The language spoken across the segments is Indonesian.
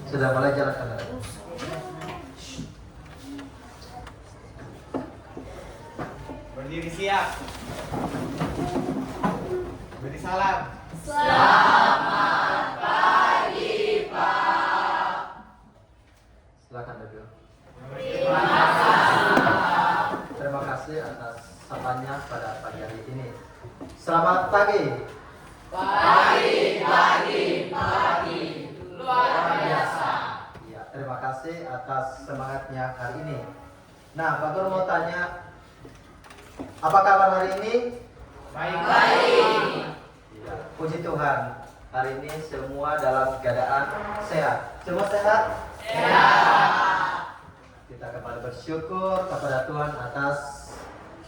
Sudah mulai jalan kamera. Berdiri siap. Beri salam. Selamat pagi, Pak. Silakan duduk. Terima Terima kasih atas sapanya pada pagi hari ini. Selamat pagi. Pagi, luar biasa. Ya, terima kasih atas semangatnya hari ini. Nah, Pak Guru mau tanya, apa kabar hari ini? Baik. Ya, puji Tuhan, hari ini semua dalam keadaan sehat. Semua sehat? Sehat. Kita kembali bersyukur kepada Tuhan atas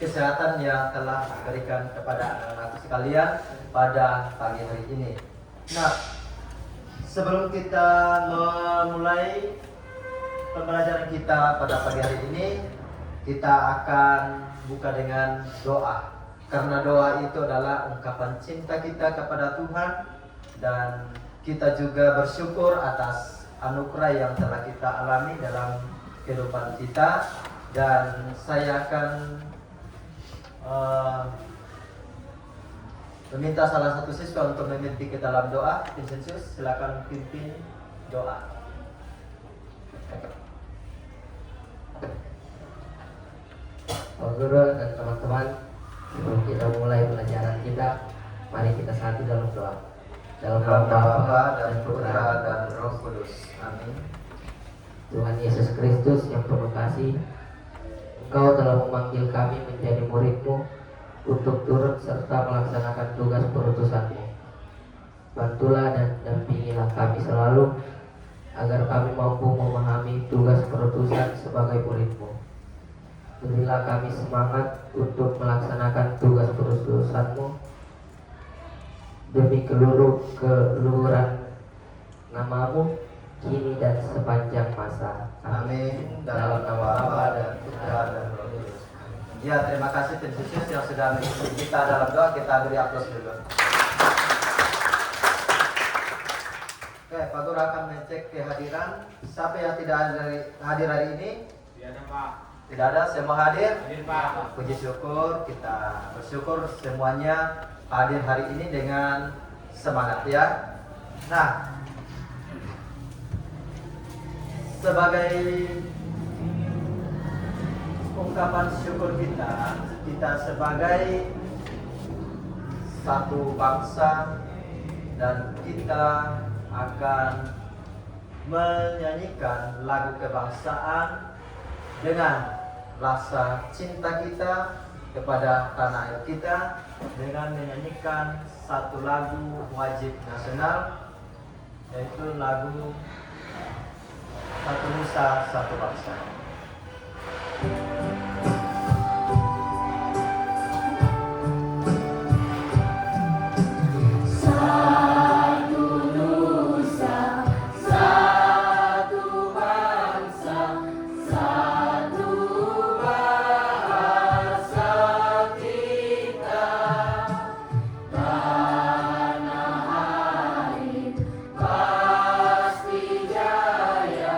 kesehatan yang telah diberikan kepada anak-anakku sekalian pada pagi hari ini. Nah, sebelum kita memulai pembelajaran kita pada pagi hari ini, kita akan buka dengan doa. Karena doa itu adalah ungkapan cinta kita kepada Tuhan, dan kita juga bersyukur atas anugerah yang telah kita alami dalam kehidupan kita. Dan saya akan meminta salah satu siswa untuk memimpin kita dalam doa. Vincenzius, silakan pimpin doa. Pak Guru dan teman-teman, sebelum kita mulai pelajaran kita, mari kita satu dalam doa. Dalam nama Bapa dan Putra dan Roh Kudus. Amin. Tuhan Yesus Kristus yang penuh kasih, Engkau telah memanggil kami menjadi murid-Mu untuk turut serta melaksanakan tugas perutusan-Mu. Bantulah dan dampingilah kami selalu, agar kami mampu memahami tugas perutusan sebagai murid-Mu. Berilah kami semangat untuk melaksanakan tugas perutusan-Mu demi keluhuran nama-Mu kini dan sepanjang masa. Amin. Dalam nama Bapa dan Putra dan Roh Kudus. Ya, terima kasih Vincenzius yang sudah mengikuti kita dalam doa. Kita beri aplaus dulu. Oke, Pak Guru akan mengecek kehadiran. Siapa yang tidak hadir hari ini? Tidak ada, Pak. Tidak ada, semua hadir? Hadir, Pak. Puji syukur, kita bersyukur semuanya hadir hari ini dengan semangat ya. Nah, sebagai ungkapan syukur kita sebagai satu bangsa, dan kita akan menyanyikan lagu kebangsaan dengan rasa cinta kita kepada tanah air kita, dengan menyanyikan satu lagu wajib nasional, yaitu lagu Satu Nusa Satu Bangsa. Satu nusa, satu bangsa, satu bahasa kita. Tanah air pasti jaya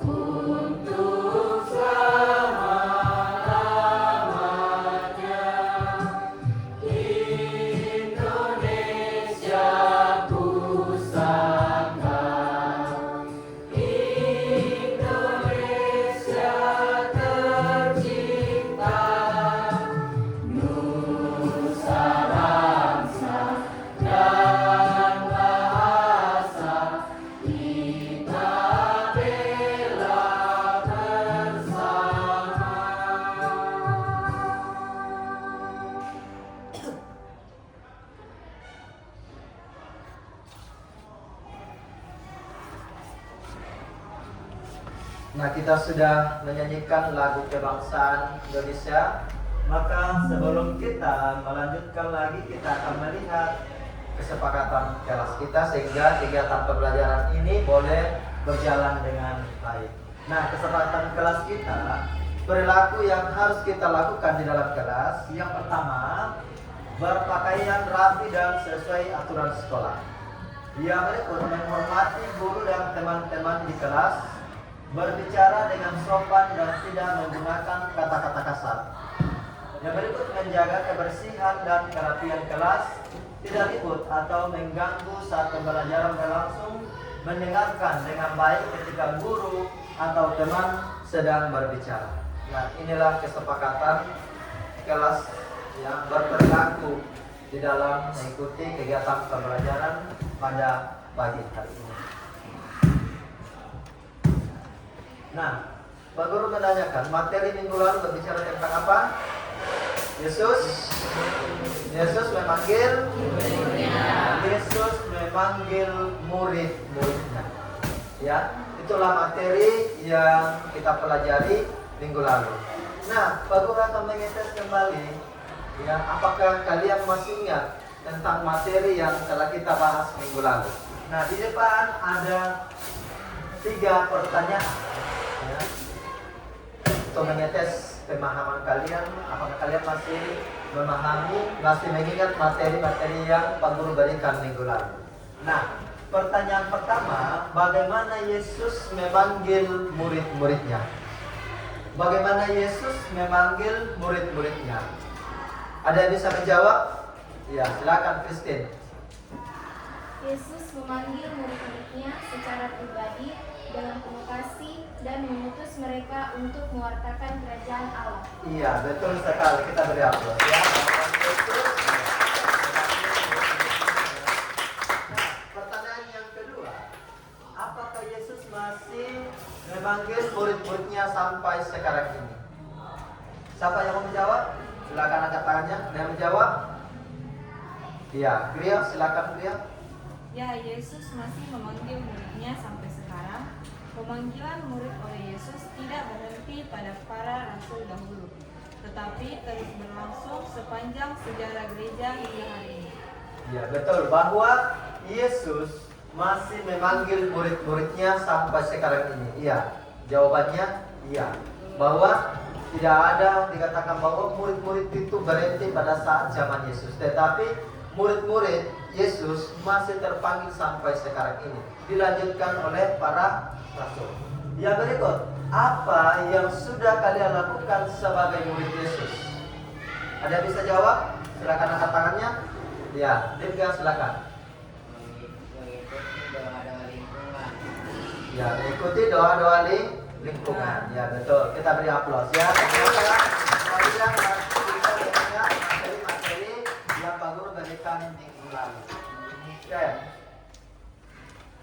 untuk selama-lamanya. Indonesia pusaka, Indonesia tercinta, nusa bangsa dan bahasa kita bela bersama. Nah, kita sudah menyanyikan lagu kebangsaan Indonesia. Maka sebelum kita melanjutkan lagi, kita akan melihat kesepakatan kelas kita sehingga kegiatan pembelajaran ini boleh berjalan dengan baik. Nah, kesepakatan kelas kita, perilaku yang harus kita lakukan di dalam kelas. Yang pertama, berpakaian rapi dan sesuai aturan sekolah. Ia berikut menghormati guru dan teman-teman di kelas, berbicara dengan sopan dan tidak menggunakan kata-kata kasar. Yang berikut menjaga kebersihan dan kerapian kelas, tidak ribut atau mengganggu saat pembelajaran berlangsung, mendengarkan dengan baik ketika guru atau teman sedang berbicara. Nah, inilah kesepakatan kelas yang berperilaku di dalam mengikuti kegiatan pembelajaran pada pagi hari ini. Nah, Pak Guru menanyakan, materi minggu lalu berbicara tentang apa? Yesus memanggil murid-muridnya. Ya, itulah materi yang kita pelajari minggu lalu. Nah, Pak Guru akan mengetes kembali, ya, apakah kalian masih ingat tentang materi yang telah kita bahas minggu lalu? Nah, di depan ada 3 pertanyaan, ya, untuk mengetes pemahaman kalian, apakah kalian masih memahami, masih mengingat materi-materi yang Pak Guru berikan minggu lalu. Nah, pertanyaan pertama, bagaimana Yesus memanggil murid-muridnya? Bagaimana Yesus memanggil murid-muridnya? Ada yang bisa menjawab? Ya, silakan Christine. Yesus memanggil murid-muridnya secara pribadi dengan penuh kasih dan mengutus mereka untuk mewartakan kerajaan Allah. Iya, betul sekali. Kita beri aplaus ya. Nah, pertanyaan yang kedua, apakah Yesus masih memanggil murid-muridnya sampai sekarang ini? Siapa yang mau menjawab? Silakan angkat tangannya. Yang menjawab? Iya, Gria, silakan Gria. Ya, Yesus masih memanggil muridnya sampai sekarang. Pemanggilan murid oleh Yesus tidak berhenti pada para rasul dahulu, tetapi terus berlangsung sepanjang sejarah gereja hingga hari ini. Ya, betul bahwa Yesus masih memanggil murid-muridnya sampai sekarang ini. Iya, jawabannya iya. Bahwa tidak ada dikatakan bahwa murid-murid itu berhenti pada saat zaman Yesus, tetapi murid-murid Yesus masih terpanggil sampai sekarang ini, dilanjutkan oleh para rasul. Yang berikut, apa yang sudah kalian lakukan sebagai murid Yesus? Ada yang bisa jawab? Silakan angkat tangannya. Ya, Dirga silakan. Ya, mengikuti doa-doa lingkungan. Ya, betul. Kita beri aplaus ya. Kalian nanti bisa mendengar materi-materi yang Pak Guru berikan minggu lalu. Oke.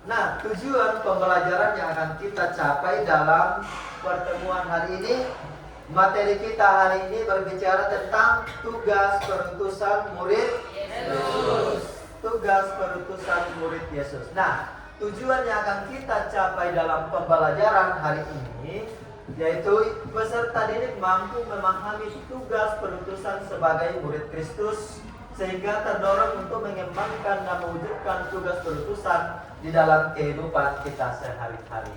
Nah, tujuan pembelajaran yang akan kita capai dalam pertemuan hari ini, materi kita hari ini berbicara tentang tugas perutusan murid Yesus. Tugas perutusan murid Yesus. Nah, tujuan yang akan kita capai dalam pembelajaran hari ini, yaitu peserta didik mampu memahami tugas perutusan sebagai murid Kristus, sehingga terdorong untuk mengembangkan dan mewujudkan tugas perutusan di dalam kehidupan kita sehari-hari.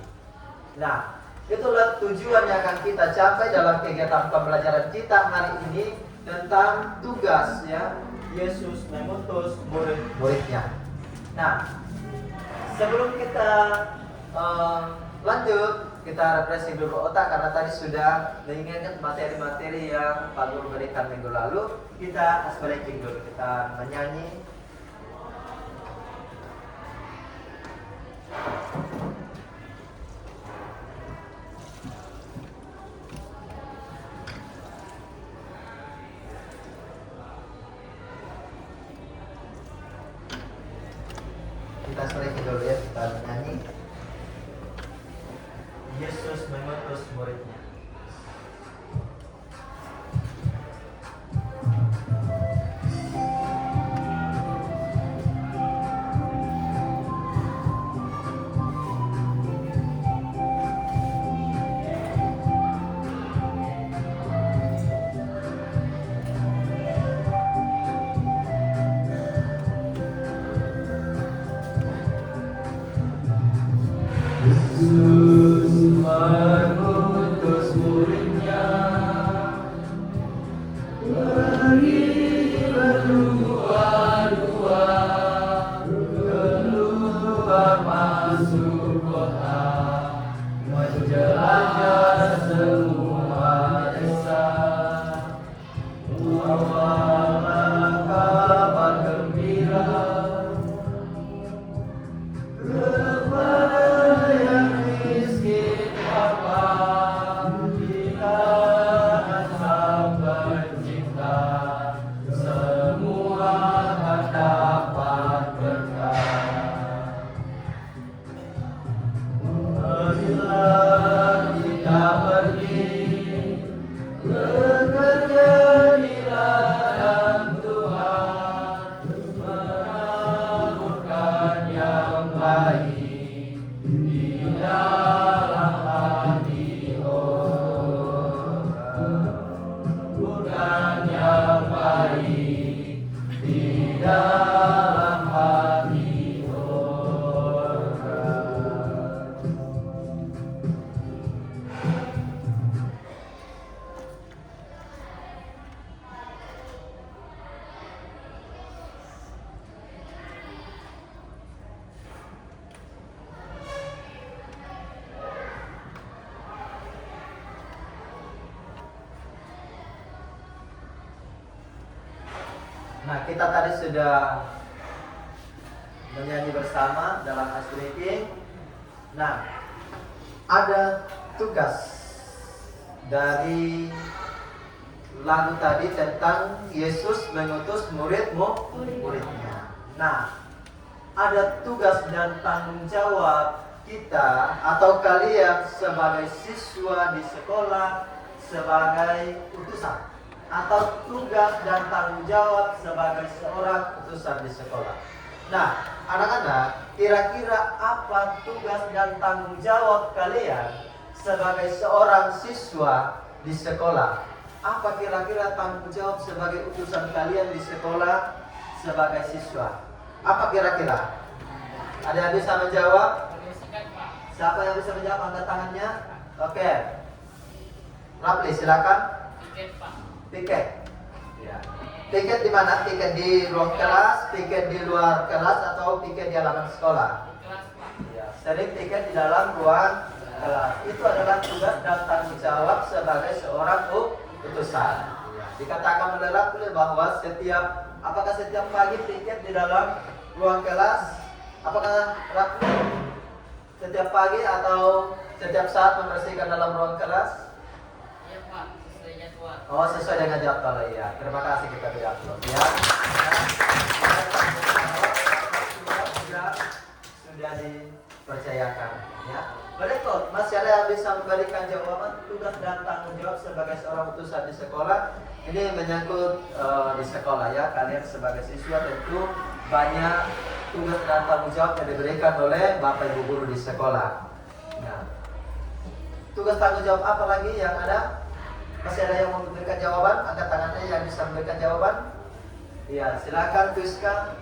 Nah, itulah tujuan yang akan kita capai dalam kegiatan pembelajaran kita hari ini tentang tugas, ya, Yesus mengutus murid-muridnya. Nah, sebelum kita lanjut, kita refreshing dulu otak karena tadi sudah mengingat materi-materi yang Pak Guru berikan minggu lalu. Kita breaking dulu, kita menyanyi. Kita breaking dulu ya, kita menyanyi. Yesus mengutus muridnya. Yesus mengutus muridnya, pergi berdua-dua keluar bermasuk kota, menjelajah semua desa, membawa kabar gembira kepada yang miskin lapang. Kita akan sampai cinta, semua akan dapat berkah. Marilah kita pergi bekerja di ladang Tuhan, menaburkan yang baik di dalam hati orang, bukan yang baik di dalam hati orang. Nah, kita tadi sudah menyanyi bersama dalam ice breaking. Nah, ada tugas dari lagu tadi tentang Yesus mengutus muridnya. Nah, ada tugas dan tanggung jawab kita atau kalian sebagai siswa di sekolah, sebagai utusan, atau tugas dan tanggung jawab sebagai seorang utusan di sekolah. Nah, anak-anak, kira-kira apa tugas dan tanggung jawab kalian sebagai seorang siswa di sekolah? Apa kira-kira tanggung jawab sebagai utusan kalian di sekolah sebagai siswa? Apa kira-kira? Ada yang bisa menjawab? Siapa yang bisa menjawab? Angkat tangannya. Oke. Rapli, silakan. Piket. Ya. Piket di mana? Piket di ruang kelas, piket di luar kelas, atau piket di halaman sekolah? Ya. Sering piket di dalam ruang kelas. Itu adalah tugas dan tanggung jawab sebagai seorang utusan. Ya. Dikatakan oleh Rapli bahwa apakah setiap pagi piket di dalam ruang kelas? Apakah Rapli setiap pagi atau setiap saat membersihkan dalam ruang kelas? Oh, sesuai dengan jadwal ya. Terima kasih kita beri aplaus ya. Sudah dipercayakan ya. Berikut masih ada yang bisa memberikan jawaban tugas dan tanggung jawab sebagai seorang utusan di sekolah. Ini menyangkut di sekolah ya. Kalian sebagai siswa tentu banyak tugas dan tanggung jawab yang diberikan oleh Bapak Ibu guru di sekolah. Nah, tugas tanggung jawab apa lagi yang ada? Masih ada yang mau memberikan jawaban? Angkat tangannya yang bisa memberikan jawaban. Iya, silakan Tuska.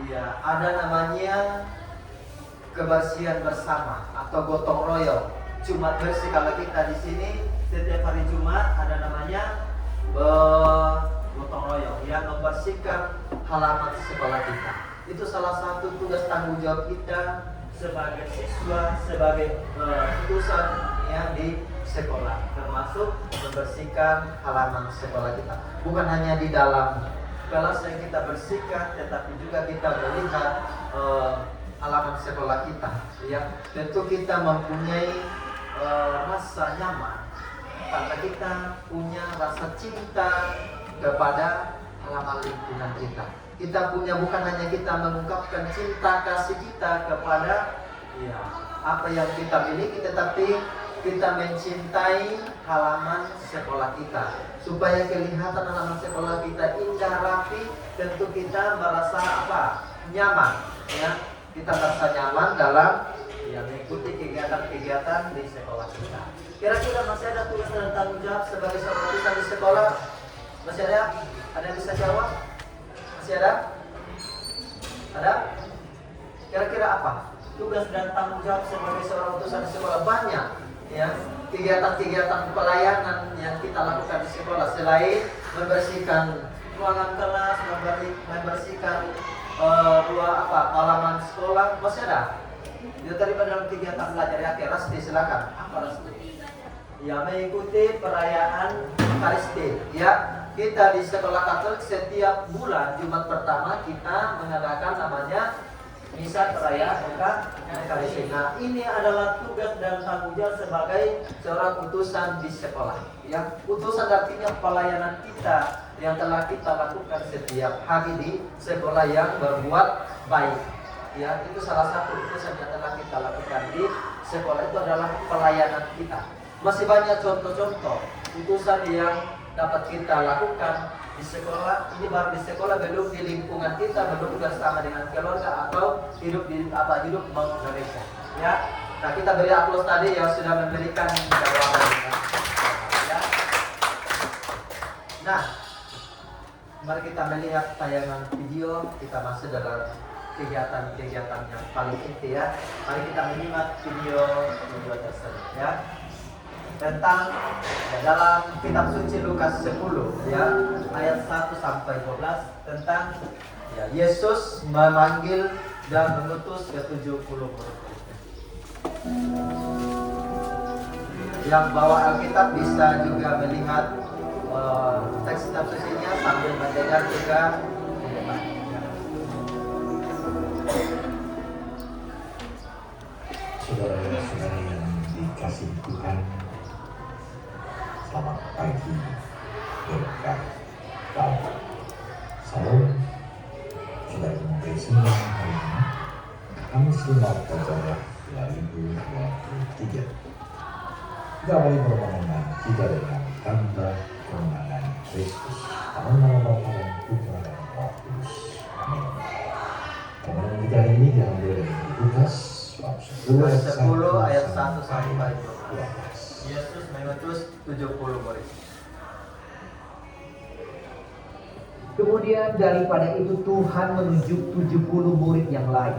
Iya, ada namanya kebersihan bersama atau gotong royong. Jumat bersih kalau kita di sini setiap hari Jumat ada namanya gotong royong yang membersihkan halaman sekolah kita. Itu salah satu tugas tanggung jawab kita sebagai siswa, sebagai utusan yang di sekolah, termasuk membersihkan halaman sekolah kita. Bukan hanya di dalam kelas yang kita bersihkan, tetapi juga kita melihat halaman sekolah kita. Ya, tentu kita mempunyai rasa nyaman karena kita punya rasa cinta kepada halaman lingkungan kita. Kita punya, bukan hanya kita mengungkapkan cinta kasih kita kepada ya, apa yang kita miliki, tetapi kita mencintai halaman sekolah kita supaya kelihatan halaman sekolah kita indah, rapi. Tentu kita merasa apa? Nyaman ya. Kita merasa nyaman dalam ya, mengikuti kegiatan-kegiatan di sekolah kita. Kira-kira masih ada tugas dan tanggung jawab sebagai seorang utusan di sekolah? Masih ada? Ada yang bisa jawab? Masih ada? Ada? Kira-kira apa tugas dan tanggung jawab sebagai seorang utusan di sekolah? Banyak ya, kegiatan-kegiatan pelayanan yang kita lakukan di sekolah selain membersihkan ruangan kelas, membersihkan halaman sekolah masih ada? Itu tadi dalam kegiatan belajar ya, Rasti silakan. Apa Rasti? Ya, mengikuti perayaan Ekaristi. Ya, kita di sekolah Katolik setiap bulan Jumat pertama kita mengadakan namanya misa perayaan Ekaristi. Nah, ini adalah tugas dan tanggung jawab sebagai seorang utusan di sekolah. Ya, utusan artinya pelayanan kita yang telah kita lakukan setiap hari di sekolah yang berbuat baik. Ya, itu salah satu utusan yang telah kita lakukan di sekolah, itu adalah pelayanan kita. Masih banyak contoh-contoh utusan yang dapat kita lakukan di sekolah. Ini baru di sekolah, belum di lingkungan kita, belum bersama dengan keluarga atau hidup di hidup gereja. Ya, nah kita beri aplaus tadi yang sudah memberikan jawaban. Ya. Nah, mari kita melihat tayangan video. Kita masih dalam kegiatan-kegiatan yang paling inti ya. Mari kita menyimak video tersebut ya. Tentang dalam kitab suci Lukas 10 ya, ayat 1 sampai 12 tentang ya, Yesus memanggil dan mengutus ke-70 murid. Yang bawa Alkitab bisa juga melihat teks kitab sucinya sambil mendengar juga. Saudara-saudara yang dikasihi Tuhan, selamat pagi, berkah, salam. Sudah dimulai siang hari ini, Kamis 5 Oktober 2023. Kita mulai permohonan kita dengan tanda kemenangan Kristus, dalam nama Bapa dan Putra dan Roh Kudus. Amin. Kemenangan kita hari ini diambil dari Lukas bab 10 ayat 1 sampai 12. Yesus mengutus 70 murid. Kemudian daripada itu Tuhan menunjuk 70 murid yang lain,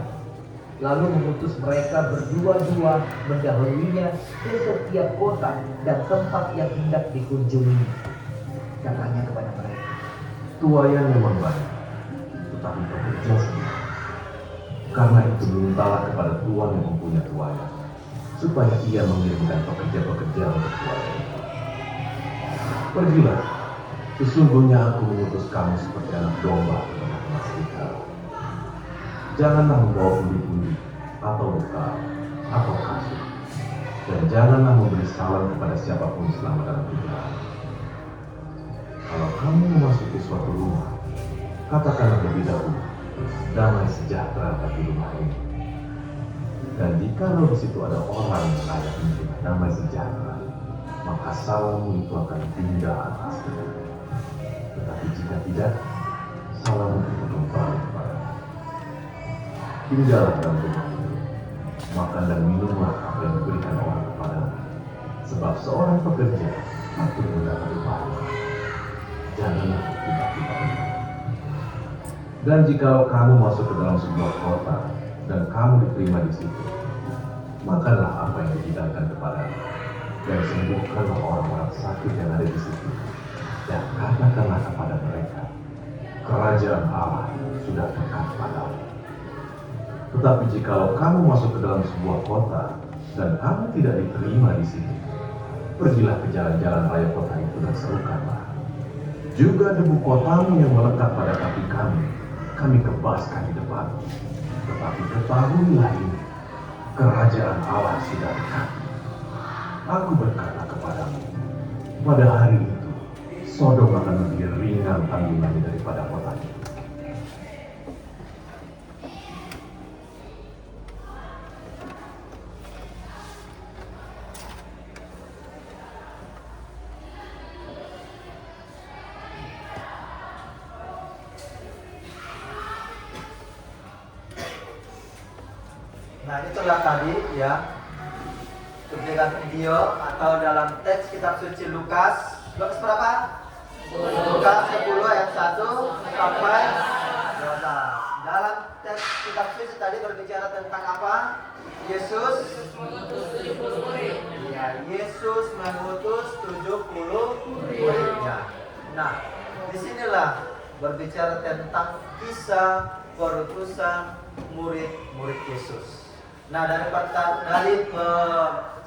lalu mengutus mereka berdua-dua mendahuluinya ke setiap kota dan tempat yang hendak dikunjungi. Katanya kepada mereka, tuayan memang banyak, tetapi pekerja sedikit. Karena itu mintalah kepada Tuhan yang mempunyai tuayan, supaya ia mengirimkan pekerja-pekerja untuk tuayan itu. Pergilah, sesungguhnya aku mengutus kamu seperti anak domba ke tengah-tengah serigala. Janganlah membawa pundi-pundi atau bekal atau kasut, dan janganlah memberi salam kepada siapapun selama dalam perjalanan. Kalau kamu memasuki suatu rumah, katakanlah lebih dahulu, damai sejahtera bagi rumah ini. Dan jikalau di situ ada orang yang layak menerima damai sejahtera, maka salam itu akan pindah atasnya. Tetapi jika tidak, salam itu kembali kepadamu. Tinggallah dalam rumah itu, makan dan minumlah apa yang diberikan orang kepadamu. Sebab seorang pekerja patut mendapat upah. Janganlah tiba-tiba. Dan jikalau kamu masuk ke dalam sebuah kota dan kamu diterima di situ, makanlah apa yang dihidangkan kepadamu, dan sembuhkanlah orang-orang sakit yang ada di situ, dan katakanlah kepada mereka, kerajaan Allah sudah dekat padamu. Tetapi jikalau kamu masuk ke dalam sebuah kota dan kamu tidak diterima di situ, pergilah ke jalan-jalan raya kota itu dan serukanlah, juga debu kotamu yang melekat pada kaki kami kebaskan di depan. Tetapi ketahuilah ini, kerajaan Allah sudah dekat. Aku berkata kepadamu, pada hari itu, Sodom akan lebih ringan tanggungannya daripada kota itu. Nah, itulah tadi ya cuplikan video atau dalam teks kitab suci Lukas berapa? Lukas 10 ayat 1 sampai 12. Dalam teks kitab suci tadi berbicara tentang apa? Yesus mengutus 70 murid. Ya, Yesus mengutus 70 muridnya. Nah, disinilah berbicara tentang kisah perutusan murid-murid Yesus. Nah, dari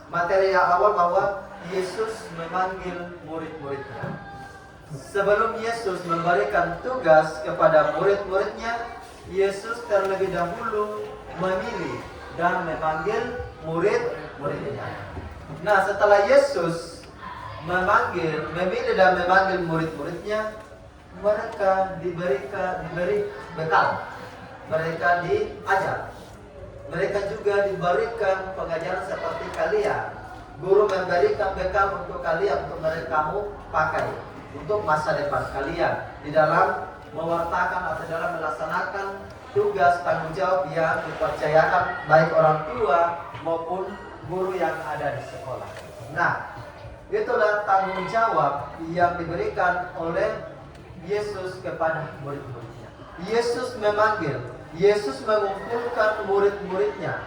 materi yang awal bahwa Yesus memanggil murid-muridnya. Sebelum Yesus memberikan tugas kepada murid-muridnya, Yesus terlebih dahulu memilih dan memanggil murid-muridnya. Nah, setelah Yesus memilih dan memanggil murid-muridnya, mereka diberi bekal. Mereka diajar. Mereka juga diberikan pengajaran seperti kalian. Guru memberikan bekal untuk kalian, untuk mereka pakai untuk masa depan kalian di dalam mewartakan atau dalam melaksanakan tugas tanggung jawab yang dipercayakan baik orang tua maupun guru yang ada di sekolah. Nah, itulah tanggung jawab yang diberikan oleh Yesus kepada murid-muridnya. Yesus memanggil, Yesus mengumpulkan murid-muridnya.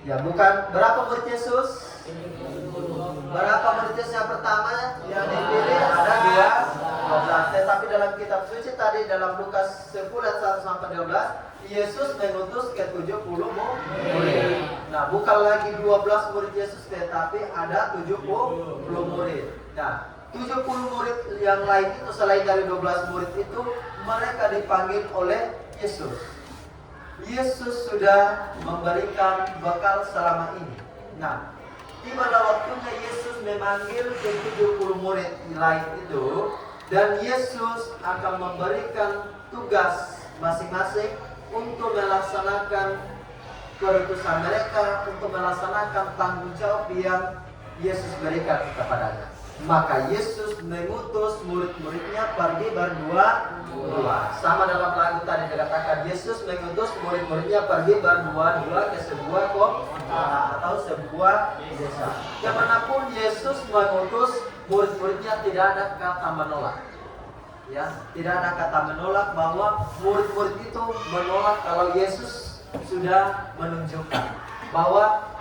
Ya, bukan berapa murid Yesus? Berapa murid Yesus yang pertama yang dipilih? Ada 12. Tetapi dalam kitab suci tadi dalam Lukas 10 ayat 1 sampai 12, Yesus mengutus ke 70 murid. Nah, bukan lagi 12 murid Yesus, tetapi ada 70 murid. Nah, 70 murid yang lain itu selain dari 12 murid itu, mereka dipanggil oleh Yesus. Yesus sudah memberikan bekal selama ini. Nah, tibalah waktunya Yesus memanggil ke 70 murid lain itu, dan Yesus akan memberikan tugas masing-masing untuk melaksanakan perutusan mereka, untuk melaksanakan tanggung jawab yang Yesus berikan kepadanya. Maka Yesus mengutus murid-muridnya pergi berdua-dua. Sama dalam lagu tadi dikatakan Yesus mengutus murid-muridnya pergi berdua-dua ke sebuah kota atau sebuah desa. Kemanapun Yesus mengutus murid-muridnya, tidak ada kata menolak. Ya, tidak ada kata menolak, bahwa murid-murid itu menolak kalau Yesus sudah menunjukkan bahwa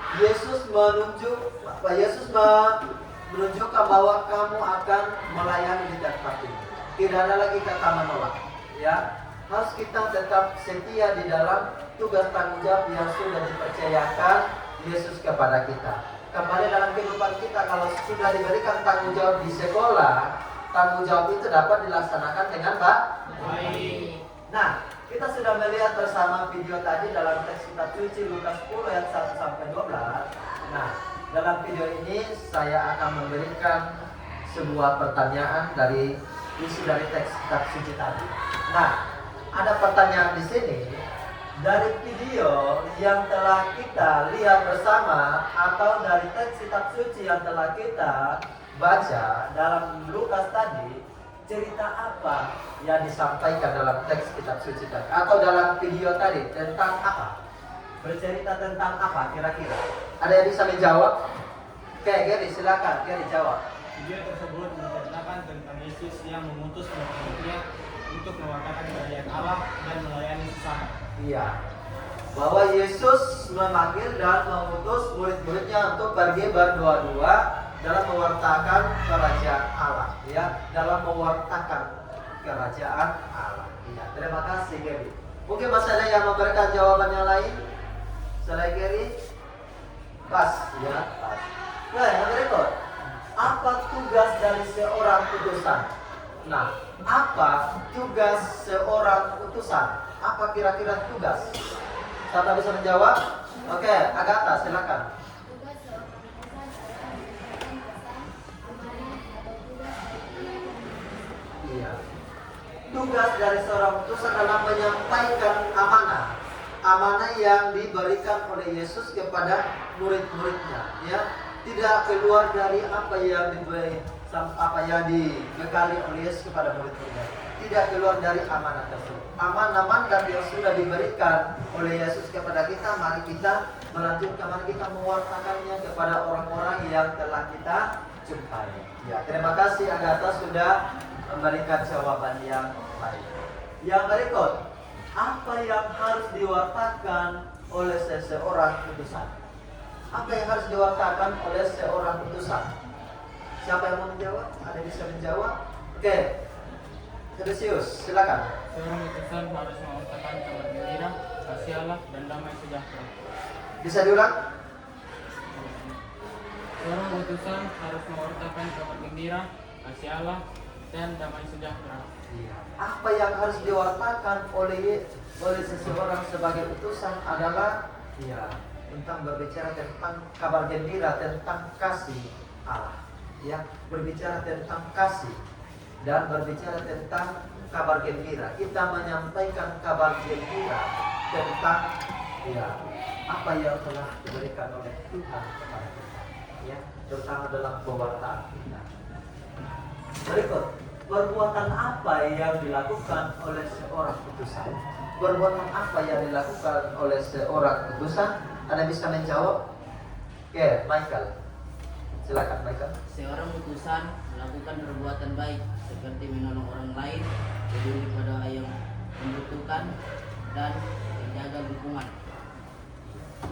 menunjukkan bahwa kamu akan melayani di tempat ini. Tidak ada lagi kata menolak. Ya, harus kita tetap setia di dalam tugas tanggung jawab yang sudah dipercayakan Yesus kepada kita. Kembali dalam kehidupan kita, kalau sudah diberikan tanggung jawab di sekolah, tanggung jawab itu dapat dilaksanakan dengan baik. Nah, kita sudah melihat bersama video tadi dalam teks kitab suci Lukas 10 ayat 1 sampai 12. Nah, dalam video ini saya akan memberikan sebuah pertanyaan dari isi dari teks kitab suci tadi. Nah, ada pertanyaan di sini. Dari video yang telah kita lihat bersama atau dari teks kitab suci yang telah kita baca dalam Lukas tadi, cerita apa yang disampaikan dalam teks kitab suci tadi atau dalam video tadi tentang apa? Bercerita tentang apa kira-kira? Ada yang bisa menjawab? Oke, Gary, silakan Gary jawab. Video tersebut menceritakan tentang Yesus yang mengutus murid-muridnya untuk mewartakan kerajaan Allah dan melayani sesama. Iya, bahwa Yesus memanggil dan mengutus murid-muridnya untuk pergi berdua-dua dalam mewartakan kerajaan Allah, ya, dalam mewartakan kerajaan Allah. Ya, terima kasih Gary. Mungkin masih ada yang memberikan jawaban yang lain selain Gary? Pas, ya, pas. Nah, yang berikut, apa tugas dari seorang utusan? Nah, apa tugas seorang utusan? Apa kira-kira tugas? Siapa bisa menjawab? Oke, Agatha, silakan. Tugas seorang utusan adalah menyampaikan pesan, amanah, atau tugas dari Tuhan. Iya. Tugas dari seorang utusan adalah menyampaikan amanah. Amanah yang diberikan oleh Yesus kepada murid-muridnya, ya. Tidak keluar dari apa yang dibekali oleh Yesus kepada murid-muridnya. Tidak keluar dari amanah tersebut. Amanah yang sudah diberikan oleh Yesus kepada kita, mari kita melanjutkan, mari kita mewartakannya kepada orang-orang yang telah kita jumpai. Ya, terima kasih Agatha sudah memberikan jawaban yang baik. Yang berikut, apa yang harus diwartakan oleh seseorang utusan? Apa yang harus diwartakan oleh seorang utusan? Siapa yang mau menjawab? Ada yang bisa menjawab? Oke, Teresius, silakan. Seorang utusan harus mewartakan kabar gembira, kasih Allah, dan damai sejahtera. Bisa diulang? Seorang utusan harus mewartakan kabar gembira, kasih Allah, dan damai sejahtera. Apa yang harus diwartakan oleh seseorang sebagai utusan adalah tentang berbicara tentang kabar gembira, tentang kasih Allah, berbicara tentang kasih dan berbicara tentang kabar gembira. Kita menyampaikan kabar gembira tentang apa yang telah diberikan oleh Tuhan kepada kita, terutama dalam pewartaan kita. Berikut, perbuatan apa yang dilakukan oleh seorang utusan? Perbuatan apa yang dilakukan oleh seorang utusan? Anda bisa menjawab? Oke, Michael. Silakan Michael. Seorang utusan melakukan perbuatan baik seperti menolong orang lain, peduli pada yang membutuhkan, dan menjaga lingkungan.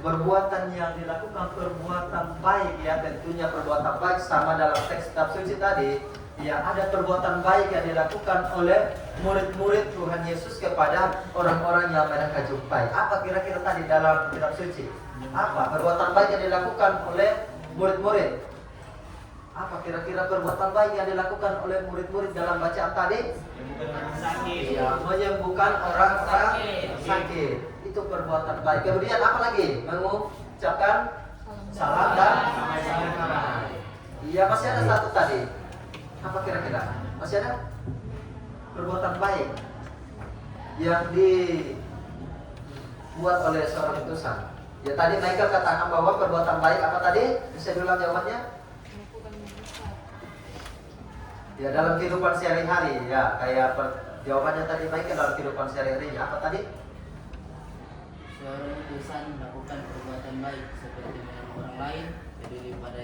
Perbuatan yang dilakukan perbuatan baik, tentunya perbuatan baik sama dalam teks kitab suci tadi. Ada perbuatan baik yang dilakukan oleh murid-murid Tuhan Yesus kepada orang-orang yang mereka jumpai. Apa kira-kira tadi dalam kitab suci? Apa perbuatan baik yang dilakukan oleh murid-murid? Apa kira-kira perbuatan baik yang dilakukan oleh murid-murid dalam bacaan tadi? Menyembuhkan orang-orang sakit. Itu perbuatan baik. Kemudian apa lagi? Mengucapkan salam dan damai. Masih ada satu tadi. Apa kira-kira? Masih ada perbuatan baik yang dibuat oleh seorang utusan. Tadi Michael katakan bahwa perbuatan baik apa tadi? Bisa diulang jawabannya? Dalam kehidupan sehari-hari, kayak jawabannya tadi Michael dalam kehidupan sehari-hari. Apa tadi? Seorang utusan melakukan perbuatan baik seperti menolong orang lain, peduli pada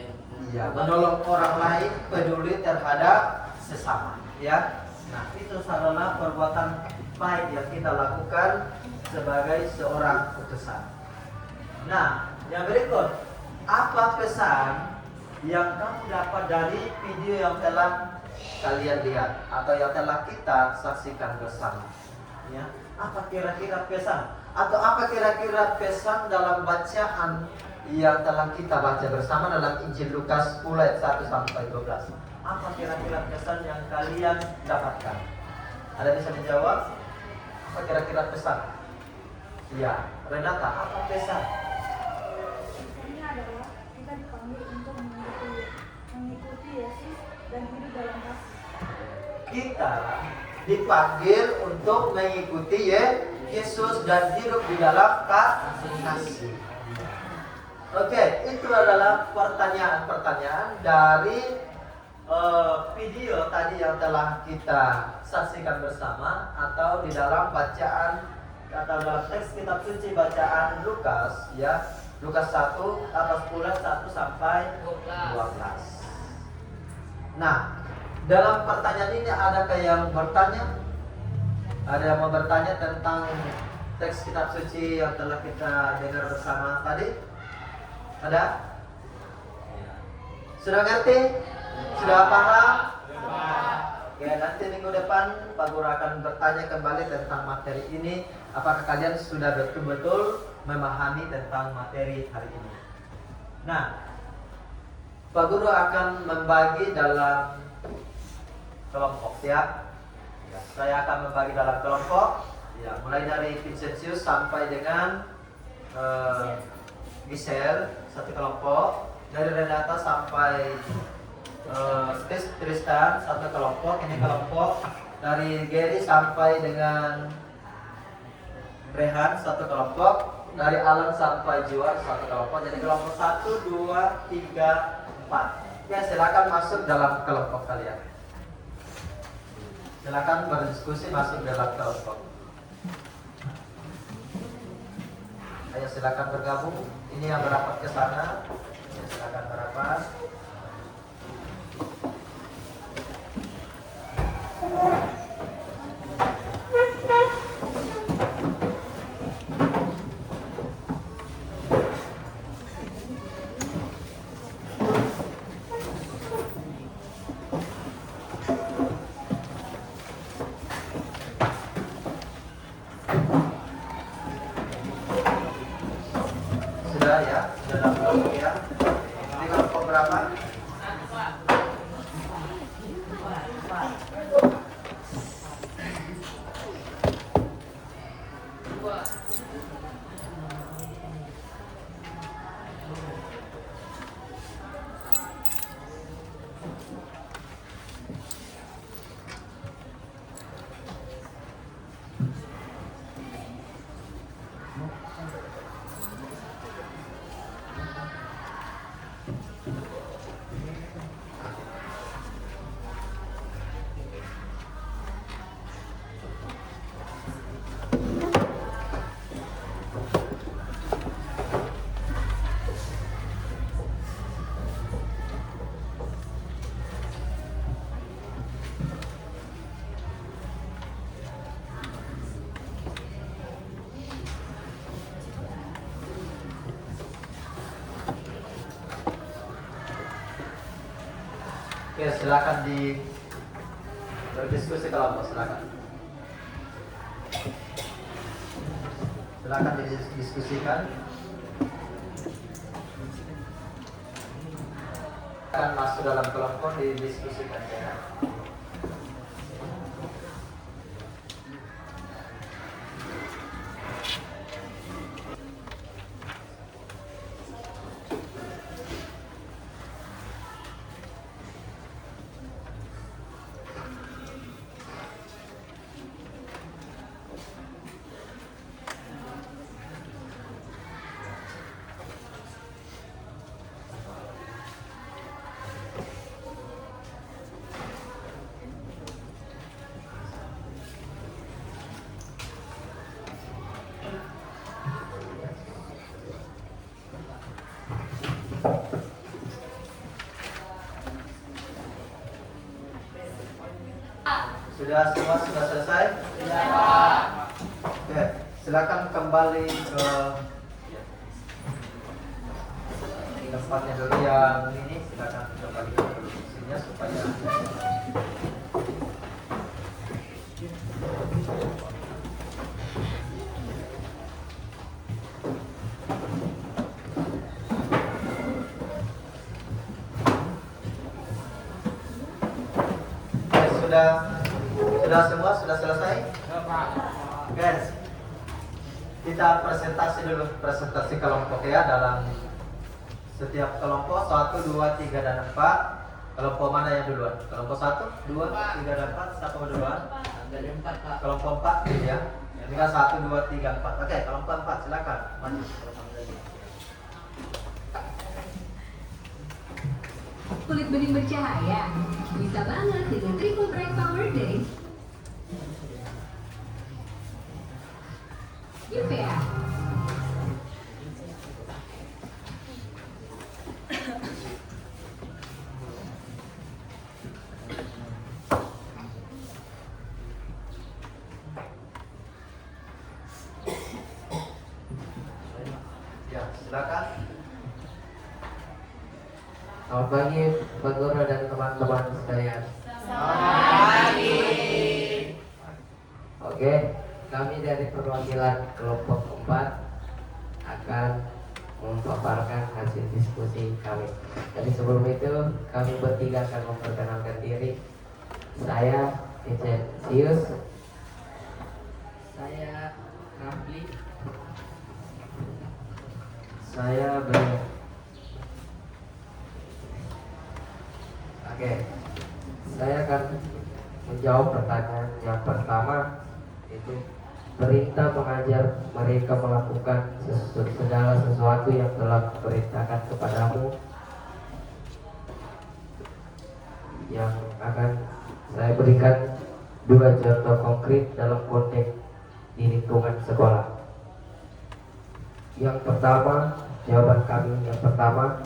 yang menolong orang lain, peduli terhadap sesama. Nah, itu adalah perbuatan baik yang kita lakukan sebagai seorang utusan. Nah, yang berikut, apa pesan yang kamu dapat dari video yang telah kalian lihat atau yang telah kita saksikan bersama? Apa kira-kira pesan? Atau apa kira-kira pesan dalam bacaan yang telah kita baca bersama dalam Injil Lukas 10 ayat 1 sampai 12? Apa kira-kira pesan yang kalian dapatkan? Ada bisa menjawab? Apa kira-kira pesan? Renata, apa pesan? Pesannya adalah kita dipanggil untuk mengikuti Yesus dan hidup dalam kasih. Kita dipanggil untuk mengikuti Yesus dan hidup di dalam kasih. Oke, itu adalah pertanyaan-pertanyaan dari video tadi yang telah kita saksikan bersama atau di dalam bacaan atau dalam teks kitab suci bacaan Lukas, Lukas 1 atas 10 1 sampai 12. Nah, dalam pertanyaan ini adakah yang bertanya? Ada yang mau bertanya tentang teks kitab suci yang telah kita dengar bersama tadi? Ada? Sudah ngerti? Sudah paham? Oke, nanti minggu depan Pak Guru akan bertanya kembali tentang materi ini. Apakah kalian sudah betul-betul memahami tentang materi hari ini? Nah, Pak Guru akan membagi dalam kelompok saya akan membagi dalam kelompok mulai dari Vincentius sampai dengan Giselle satu kelompok, dari Renata sampai Tristan satu kelompok, ini kelompok, dari Gary sampai dengan Rehan satu kelompok, dari Alan sampai Juar satu kelompok. Jadi kelompok 1, 2, 3, 4. Silakan masuk dalam kelompok kalian. Silakan berdiskusi masuk dalam kelompok. Ayo silakan bergabung. Ini yang merapat ke sana. Silakan merapat. saudara ya, dalam kelompok ya. Ini kelompok berapa? Oke, silakan berdiskusi kelompok, silakan. Silakan didiskusikan. Akan masuk dalam kelompok didiskusikan ya. Sudah semua sudah selesai? Ya, Pak. Oke, silakan kembali ke tempatnya dulu yang ini. Silakan kembali ke posisinya supaya sudah semua sudah selesai? Guys, kita presentasi dulu, presentasi kelompok ya, dalam setiap kelompok 1, 2, 3 dan 4. Kelompok mana yang duluan? Kelompok 1, 2, 3 dan 4. Siapa duluan? Dari 4, Pak. Kelompok 4 ya. Ini kan 1, 2, 3, 4. Oke, kelompok 4 silakan maju. Kulit bening bercahaya bisa banget dengan Triple Bright Power Day. UPA. Ya, silakan. Selamat pagi, Pak Guru dan teman-teman sekalian. Selamat pagi. Oke, kami dari perwakilan kelompok 4 akan memaparkan hasil diskusi kami. Jadi sebelum itu, kami bertiga akan memperkenalkan diri. Saya Vincentius. Saya Rafli. Saya Brian. Oke, saya akan menjawab pertanyaan yang pertama, yaitu perintah mengajar mereka melakukan segala sesuatu yang telah diperintahkan kepadamu. Yang akan saya berikan 2 contoh konkret dalam konteks di lingkungan sekolah. Yang pertama, jawaban kami yang pertama,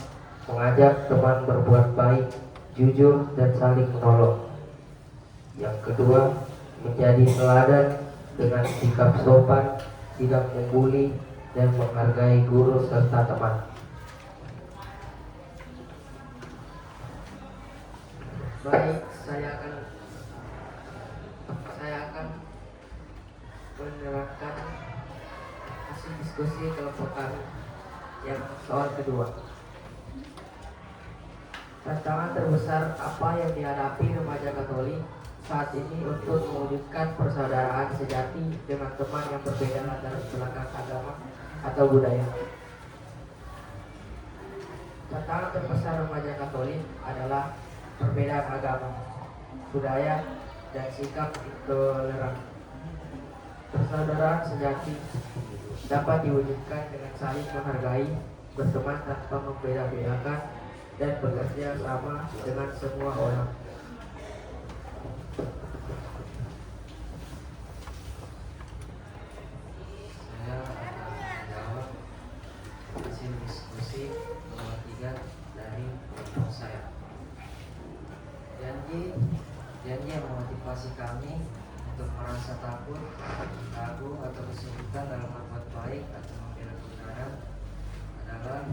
mengajak teman berbuat baik, jujur dan saling menolong. Yang kedua, menjadi teladan dengan sikap sopan, tidak membuli dan menghargai guru serta teman. Baik, saya akan menerangkan hasil diskusi kelompok kami. Yang soal kedua, tantangan terbesar apa yang dihadapi remaja Katolik saat ini untuk mewujudkan persaudaraan sejati dengan teman yang berbeda latar belakang agama atau budaya? Tantangan terbesar remaja Katolik adalah perbedaan agama, budaya, dan sikap intoleran. Persaudaraan sejati dapat diwujudkan dengan saling menghargai, berteman tanpa membeda-bedakan, dan bekerja sama dengan semua orang. Saya akan menjawab hasil diskusi nomor 3 dari kelompok saya. Janji yang memotivasi kami untuk merasa takut, ragu, atau kesulitan dalam berbuat baik atau membela kebenaran adalah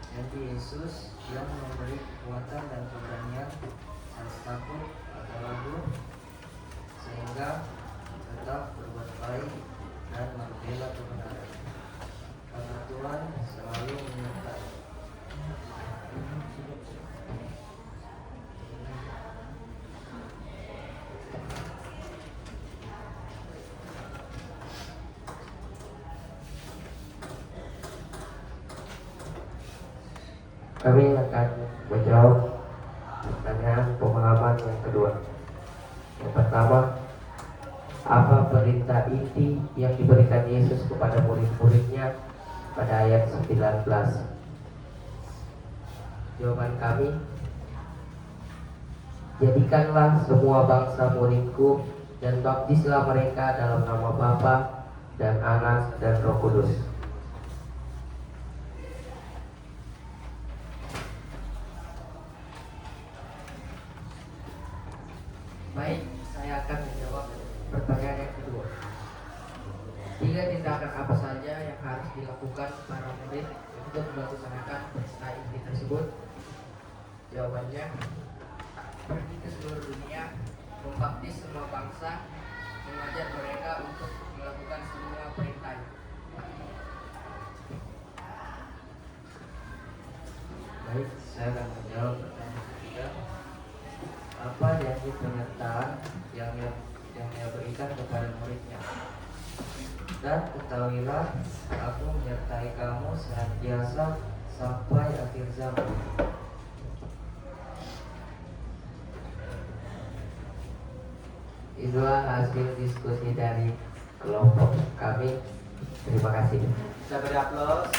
janji Yesus yang memberi kekuatan dan keberanian saat takut atau ragu, sehingga tetap berbuat baik dan membela kebenaran. Karena Tuhan selalu menyertai. Kami akan menjawab pertanyaan pemahaman yang kedua. Yang pertama, apa perintah inti yang diberikan Yesus kepada murid-muridnya pada ayat 19? Jawaban kami, jadikanlah semua bangsa muridku dan baptislah mereka dalam nama Bapa dan Anak dan Roh Kudus. Baik, saya akan menjawab pertanyaan yang kedua. 3 tindakan apa saja yang harus dilakukan para murid untuk melaksanakan perintah inti tersebut? Jawabannya, pergi ke seluruh dunia, membaptis semua bangsa, mengajar mereka untuk melakukan semua perintah. Baik, saya akan menjawab pertanyaan ketiga. Apa janji penyertaan yang ia berikan kepada muridnya? Dan ketahuilah, aku menyertai kamu senantiasa sampai akhir zaman. Itulah hasil diskusi dari kelompok kami. Terima kasih. Bisa beri aplaus.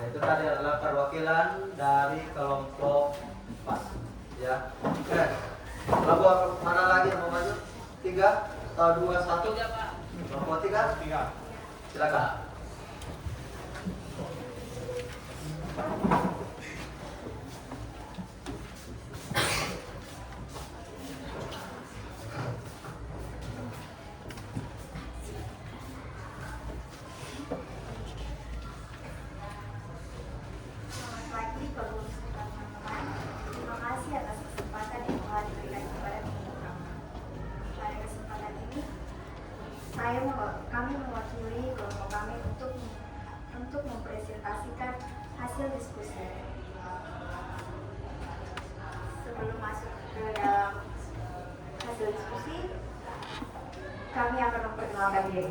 Itu tadi adalah perwakilan dari kelompok PAS. Ya. Oke. Kelompok mana lagi yang mau maju? 3 atau 2, 1? Kelompok 3? 3. Silakan. Terima kasih atas kesempatan yang telah diberikan kepada kami. Pada kesempatan ini, kami mewakili kelompok kami untuk mempresentasikan hasil diskusi. Sebelum masuk ke dalam hasil diskusi, kami akan memperkenalkan diri.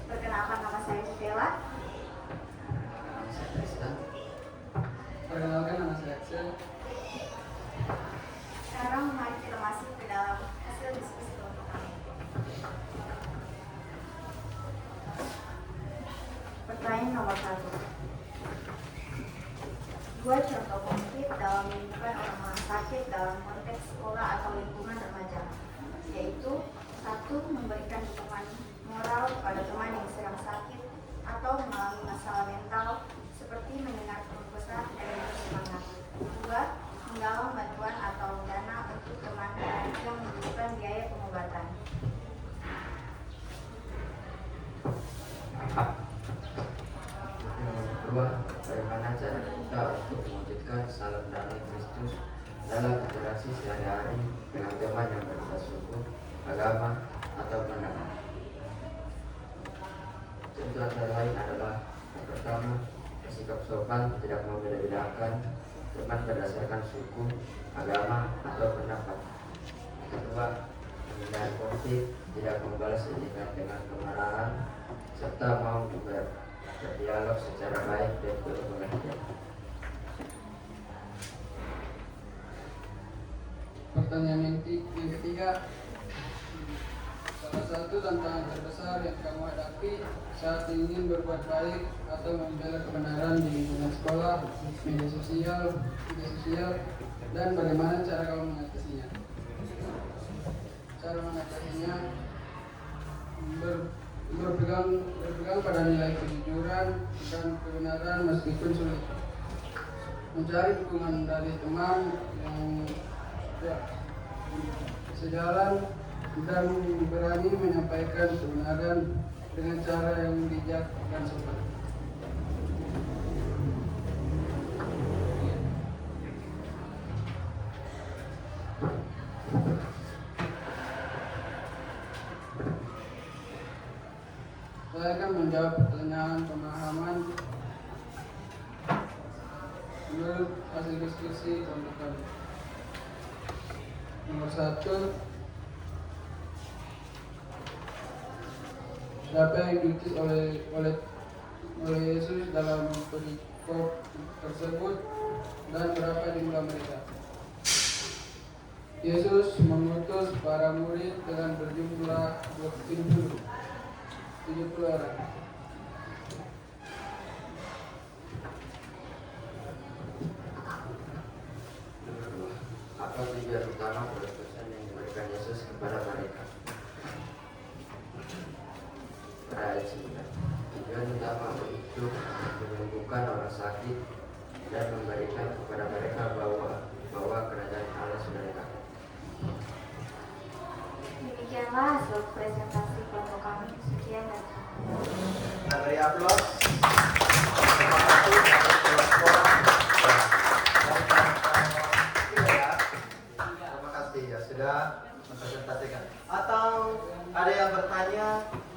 Perkenalkan, nama saya Stella. Saya Tristan. Perkenalkan, nama saya Axel. Sekarang mari kita masuk ke dalam hasil diskusi kelompok kami. Pertanyaan nomor 1. 2 contoh konkret dalam menyembuhkan orang-orang sakit dalam konteks sekolah atau lingkungan remaja, yaitu 1. Memberikan dukungan moral kepada teman yang sedang sakit atau mengalami masalah mental, seperti mendengar keluh kesah dan memberi semangat. 2. Menggalang bantuan atau dana untuk teman yang membutuhkan biaya pengobatan. Yang kedua, bagaimana cara kita untuk mewujudkan salam damai Kristus dalam interaksi sehari-hari dengan teman yang berbeda suku, agama, atau pandangan? itu antara lain adalah yang pertama, bersikap sopan, tidak membeda-bedakan teman berdasarkan suku, agama, atau pendapat. Yang kedua, menghindari konflik, tidak membalas sejenak dengan kemarahan, serta mau berdialog secara baik dan penuh pengertian. Pertanyaan yang ketiga, salah satu tantangan terbesar yang kamu hadapi saat ingin berbuat baik atau membela kebenaran di lingkungan sekolah, media sosial, dan bagaimana cara kamu mengatasinya? Cara mengatasinya berpegang pada nilai kejujuran dan kebenaran meskipun sulit. Mencari dukungan dari teman yang sejalan dan berani menyampaikan kebenaran dengan cara yang bijak dan sopan. Saya akan menjawab pertanyaan pemahaman menurut hasil diskusi kelompok kami. Nomor 1, siapa yang diutus oleh Yesus dalam perikop tersebut dan berapa jumlah mereka? Yesus mengutus para murid dengan berjumlah 70 orang. Apa tujuan utama perutusan yang diberikan Yesus kepada mereka? Ayat 9. Tujuan utama untuk menyembuhkan orang sakit dan memberikan kepada mereka bahwa kerajaan Allah sudah dekat. Demikianlah hasil presentasi kelompok kami. Sekian dan Kita beri aplaus. Terima kasih kepada kelompok. Terima kasih ya sudah mempresentasikan. Atau ada yang bertanya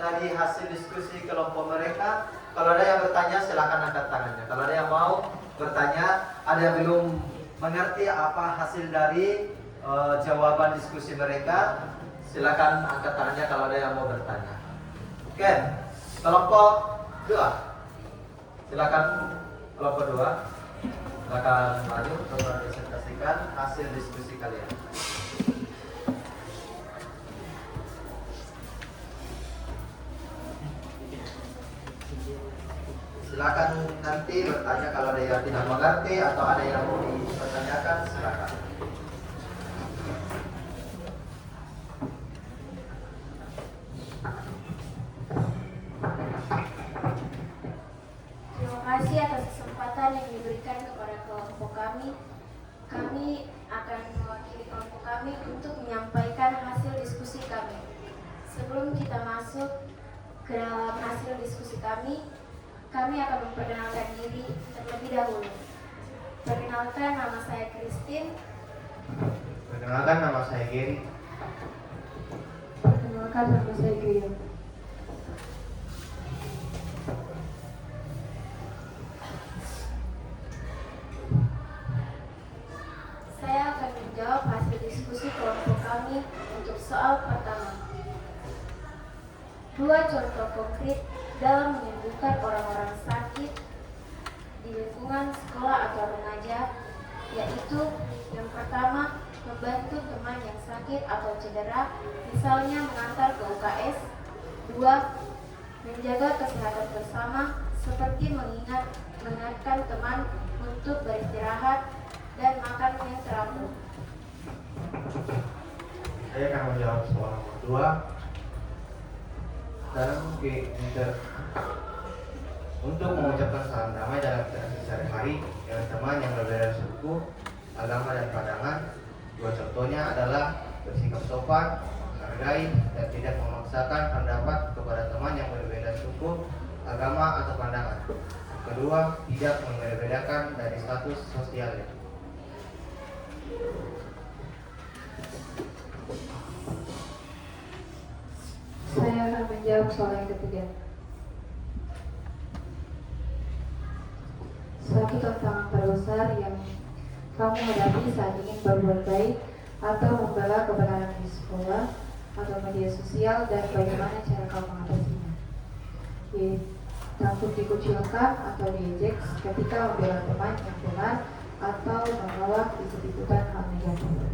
dari hasil diskusi kelompok mereka? Kalau ada yang bertanya silakan angkat tangannya. Kalau ada yang mau bertanya, ada yang belum mengerti apa hasil dari jawaban diskusi mereka, silakan angkat tangannya kalau ada yang mau bertanya. Oke, kelompok 2. Silakan kelompok 2. Silakan maju untuk mempresentasikan hasil diskusi kalian. Silakan nanti bertanya kalau ada yang tidak mengerti atau ada yang mau dipertanyakan, silakan. terima kasih atas kesempatan yang diberikan kepada kelompok kami. Kami akan mewakili kelompok kami untuk menyampaikan hasil diskusi kami. Sebelum kita masuk ke dalam hasil diskusi kami akan memperkenalkan diri terlebih dahulu. Perkenalkan, nama saya Christine. Perkenalkan, nama saya Gary. Perkenalkan, nama saya Guyam. Saya akan menjawab hasil diskusi kelompok kami untuk soal pertama. 2 contoh konkret dalam menyembuhkan orang-orang sakit di lingkungan sekolah atau remaja, yaitu yang pertama, membantu teman yang sakit atau cedera, misalnya mengantar ke UKS. 2, menjaga kesehatan bersama, seperti mengingatkan teman untuk beristirahat dan makan yang teratur. Saya akan menjawab soal nomor 2. Dalam untuk mengucapkan salam damai dalam interaksi sehari-hari dengan teman yang berbeda suku, agama, dan pandangan. 2 contohnya adalah bersikap sopan, menghargai, dan tidak memaksakan pendapat kepada teman yang berbeda suku, agama, atau pandangan. Kedua, tidak membeda-bedakan dari status sosialnya. Saya akan menjawab soal yang ketiga. tantangan terbesar yang kamu hadapi saat ingin berbuat baik atau membela kebenaran di sekolah atau media sosial, dan bagaimana cara kamu mengatasinya? Takut dikucilkan atau diejek ketika membela teman yang benar atau menolak ikut-ikutan hal negatif.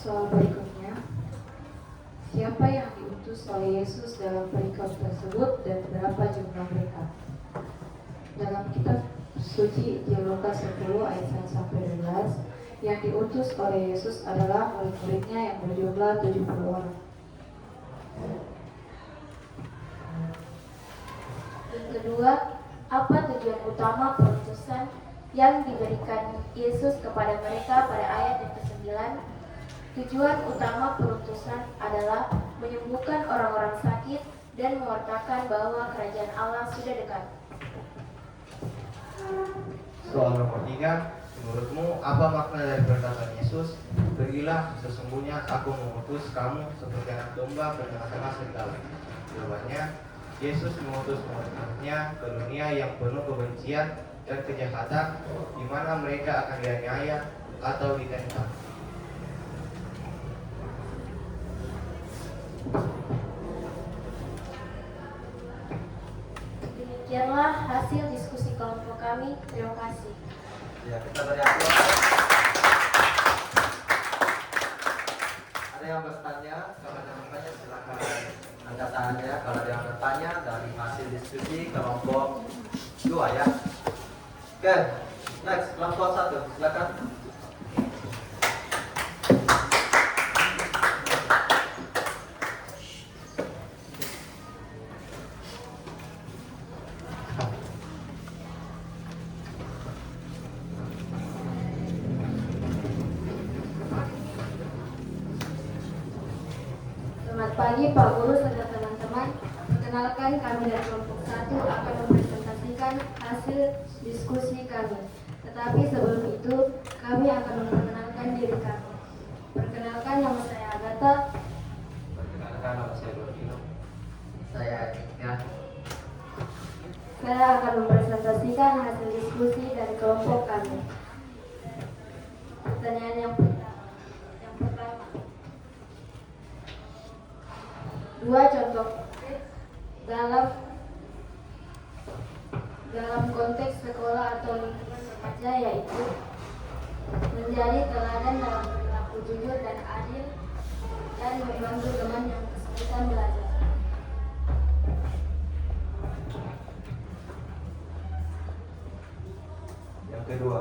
Soal berikutnya, siapa yang diutus oleh Yesus dalam perikop tersebut dan berapa jumlah mereka? Dalam kitab suci Injil Lukas 10 ayat 1-12, yang diutus oleh Yesus adalah murid-muridnya yang berjumlah 70 orang. Yang kedua, apa tujuan utama perutusan yang diberikan Yesus kepada mereka pada ayat yang ke-9? Tujuan utama perutusan adalah menyembuhkan orang-orang sakit dan mewartakan bahwa kerajaan Allah sudah dekat. Soal nomor 3, menurutmu apa makna dari perkataan Yesus? Pergilah, sesungguhnya aku mengutus kamu seperti anak domba ke tengah-tengah serigala. Jawabannya, Yesus mengutus murid-muridnya ke dunia yang penuh kebencian dan kejahatan, di mana mereka akan dianiaya atau ditentang. Demikianlah hasil diskusi kelompok kami. Terima kasih. Ya, kita beri aplaus. Ada yang bertanya? Kalau ada yang bertanya silakan angkat tangannya. Kalau ada yang bertanya dari hasil diskusi kelompok 2 ya. Oke, next kelompok 1 silakan. Selamat pagi Pak Guru serta teman-teman. Perkenalkan, kami dari kelompok 1 akan mempresentasikan hasil diskusi kami. Tetapi sebelum itu, kami akan memperkenalkan diri kami. Perkenalkan, nama saya Agatha. Perkenalkan, nama saya Dorino. Saya Ika. Saya akan mempresentasikan hasil diskusi dari kelompok kami. Pertanyaan yang pertama. 2 contoh konkret dalam konteks sekolah atau lingkungan remaja, yaitu menjadi teladan dalam perilaku jujur dan adil dan membantu teman yang kesulitan belajar. Yang kedua,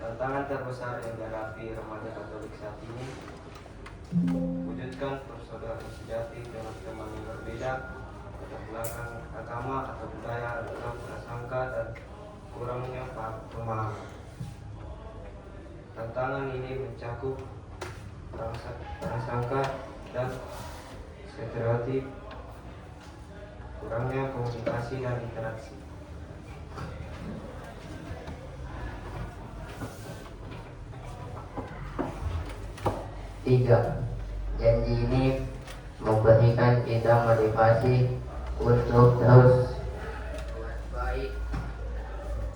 tantangan terbesar yang dihadapi remaja Katolik saat ini: wujudkan persaudaraan sejati dengan teman yang berbeda, latar belakang agama atau budaya, atau prasangka dan kurangnya pemahaman. Tantangan ini mencakup prasangka dan stereotip, kurangnya komunikasi dan interaksi. Tiga, janji ini memberikan kita motivasi untuk terus berbuat baik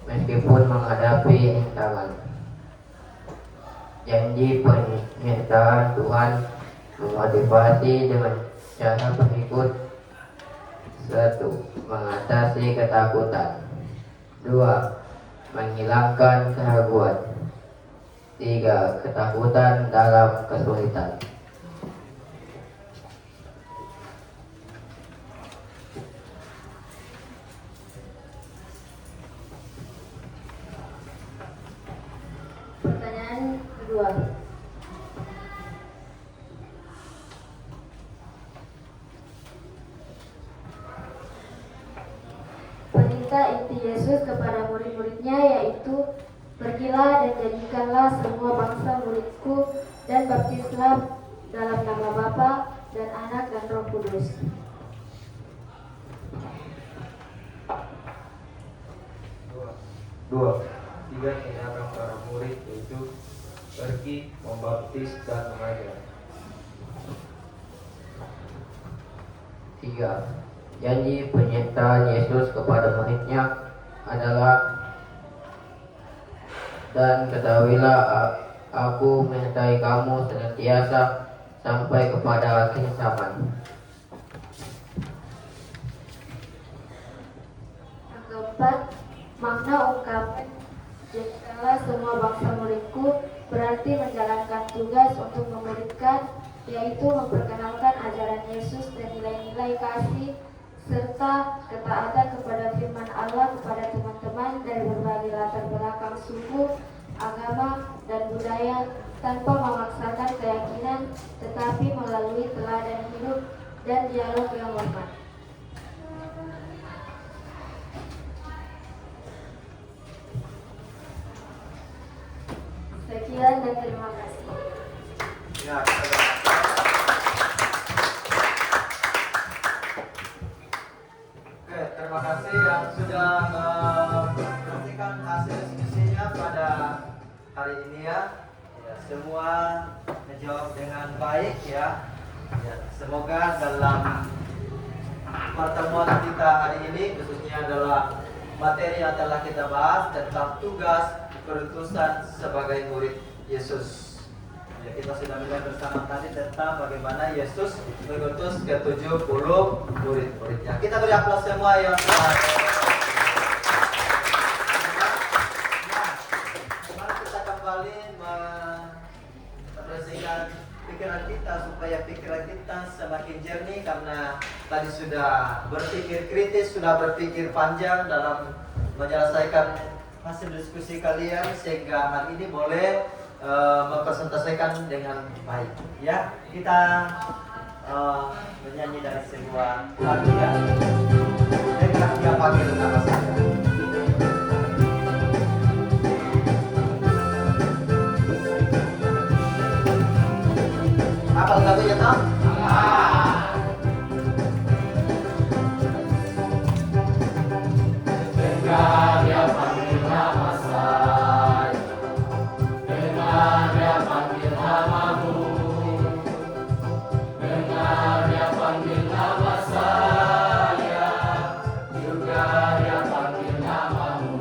meskipun menghadapi rintangan. Janji penyertaan Tuhan memotivasi dengan cara berikut: 1. Mengatasi ketakutan. 2. Menghilangkan keraguan. 3. Ketakutan dalam kesulitan. Pertanyaan kedua. Perintah inti Yesus kepada murid-muridnya yaitu, pergilah dan jadikanlah semua bangsa muridku dan baptislah dalam nama Bapa dan Anak dan Roh Kudus. 3. Tindakan para murid, yaitu pergi, membaptis, dan mengajar. 3. Janji penyertaan Yesus kepada muridnya adalah, dan ketahuilah aku menyertai kamu senantiasa sampai kepada akhir zaman. Yang keempat, makna ungkapan jadikanlah semua bangsa muridku berarti menjalankan tugas untuk memuridkan, yaitu memperkenalkan ajaran Yesus dan nilai-nilai kasih serta ketaatan kepada firman Allah kepada teman-teman dari berbagai latar belakang suku, agama, dan budaya tanpa memaksakan keyakinan, tetapi melalui teladan hidup dan dialog yang hormat. Sekian dan terima kasih. Ya, terima kasih yang sudah menyaksikan hasil diskusinya pada hari ini ya. Semua menjawab dengan baik ya. Semoga dalam pertemuan kita hari ini, khususnya adalah materi yang telah kita bahas tentang tugas perutusan sebagai murid Yesus. Ya, kita sudah melihat bersama tadi tentang bagaimana Yesus mengutus ke-70 murid-muridnya. Kita beri aplaus semua yang telah. Mari kita kembali membersihkan pikiran kita supaya pikiran kita semakin jernih, karena tadi sudah berpikir kritis, sudah berpikir panjang dalam menyelesaikan hasil diskusi kalian, sehingga hari ini boleh mempresentasikan dengan baik. Ya, kita menyanyi dari sebuah lagu ya. Dengan Dia Panggil Nama Saya. Apa lagunya toh? Dengar Dia panggil nama saya, dengar Dia panggil namamu, dengar Dia panggil nama saya, juga Dia panggil namamu,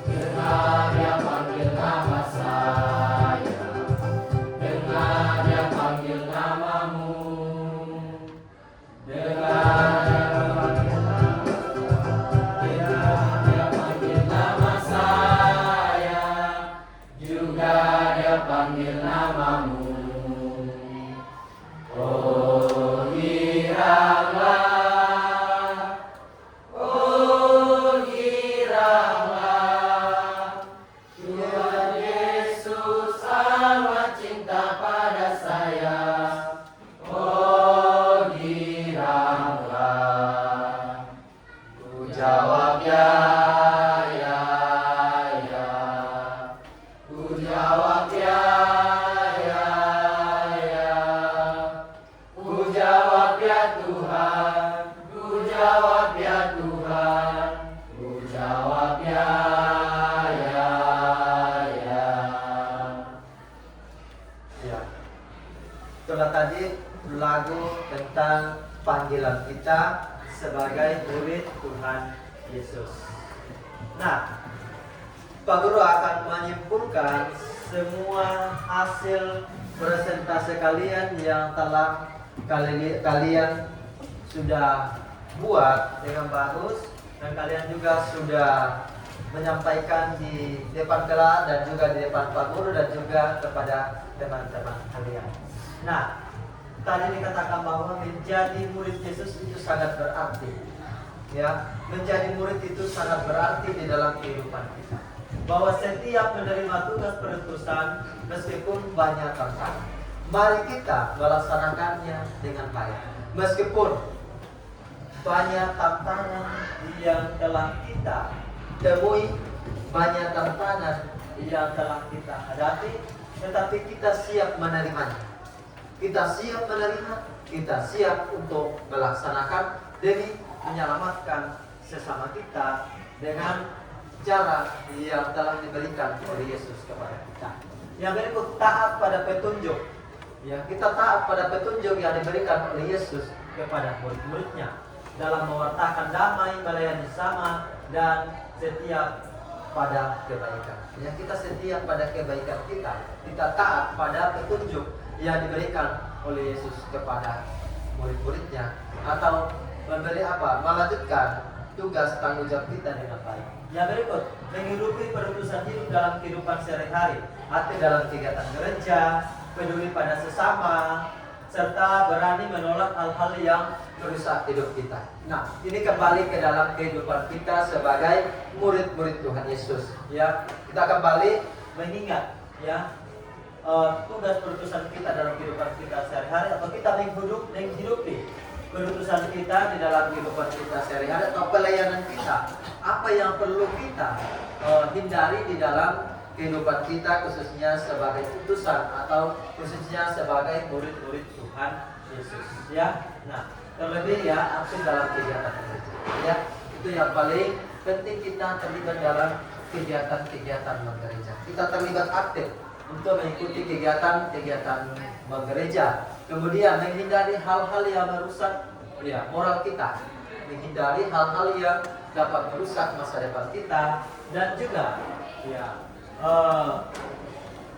dengar Dia panggil nama saya, dengar Dia panggil namamu, dengar panggil namamu. Oh giranglah, oh giranglah, Tuhan Yesus amat cinta pada saya. Oh giranglah, ku jawab ya. Tadi lagu tentang panggilan kita sebagai murid Tuhan Yesus. Nah, Pak Guru akan menyimpulkan semua hasil presentasi kalian yang telah kalian sudah buat dengan bagus, dan kalian juga sudah menyampaikan di depan kelas dan juga di depan Pak Guru dan juga kepada teman-teman kalian. Nah, tadi dikatakan bahwa menjadi murid Yesus itu sangat berarti. Ya, menjadi murid itu sangat berarti di dalam kehidupan kita. Bahwa setiap menerima tugas perutusan, meskipun banyak tantangan, mari kita melaksanakannya dengan baik. Meskipun banyak tantangan yang telah kita temui, banyak tantangan yang telah kita hadapi, tetapi kita siap menerimanya. Kita siap menerima, kita siap untuk melaksanakan demi menyelamatkan sesama kita dengan cara yang telah diberikan oleh Yesus kepada kita. Yang berikut, taat pada petunjuk. Ya, kita taat pada petunjuk yang diberikan oleh Yesus kepada murid-muridnya dalam mewartakan damai, melayani sesama, dan setia pada kebaikan. Ya, kita setia pada kebaikan kita. Kita taat pada petunjuk yang diberikan oleh Yesus kepada murid-muridnya, atau memberi apa? Melanjutkan tugas tanggung jawab kita dengan baik. Yang berikut, menghidupi perutusan hidup dalam kehidupan sehari-hari, arti dalam kegiatan gereja, peduli pada sesama, serta berani menolak hal-hal yang merusak hidup kita. Nah, ini kembali ke dalam kehidupan kita sebagai murid-murid Tuhan Yesus. Ya, kita kembali mengingat ya tugas perutusan kita dalam kehidupan kita sehari-hari, atau kita menghidupi perutusan kita di dalam kehidupan kita sehari-hari, atau pelayanan kita. Apa yang perlu kita hindari di dalam kehidupan kita, khususnya sebagai utusan atau khususnya sebagai murid-murid Tuhan Yesus. Ya, nah terlebih ya aktif dalam kegiatan gereja. Ya, itu yang paling penting, kita terlibat dalam kegiatan-kegiatan gereja. Kita terlibat aktif untuk mengikuti kegiatan-kegiatan gereja. Kemudian menghindari hal-hal yang merusak ya moral kita, menghindari hal-hal yang dapat merusak masa depan kita, dan juga ya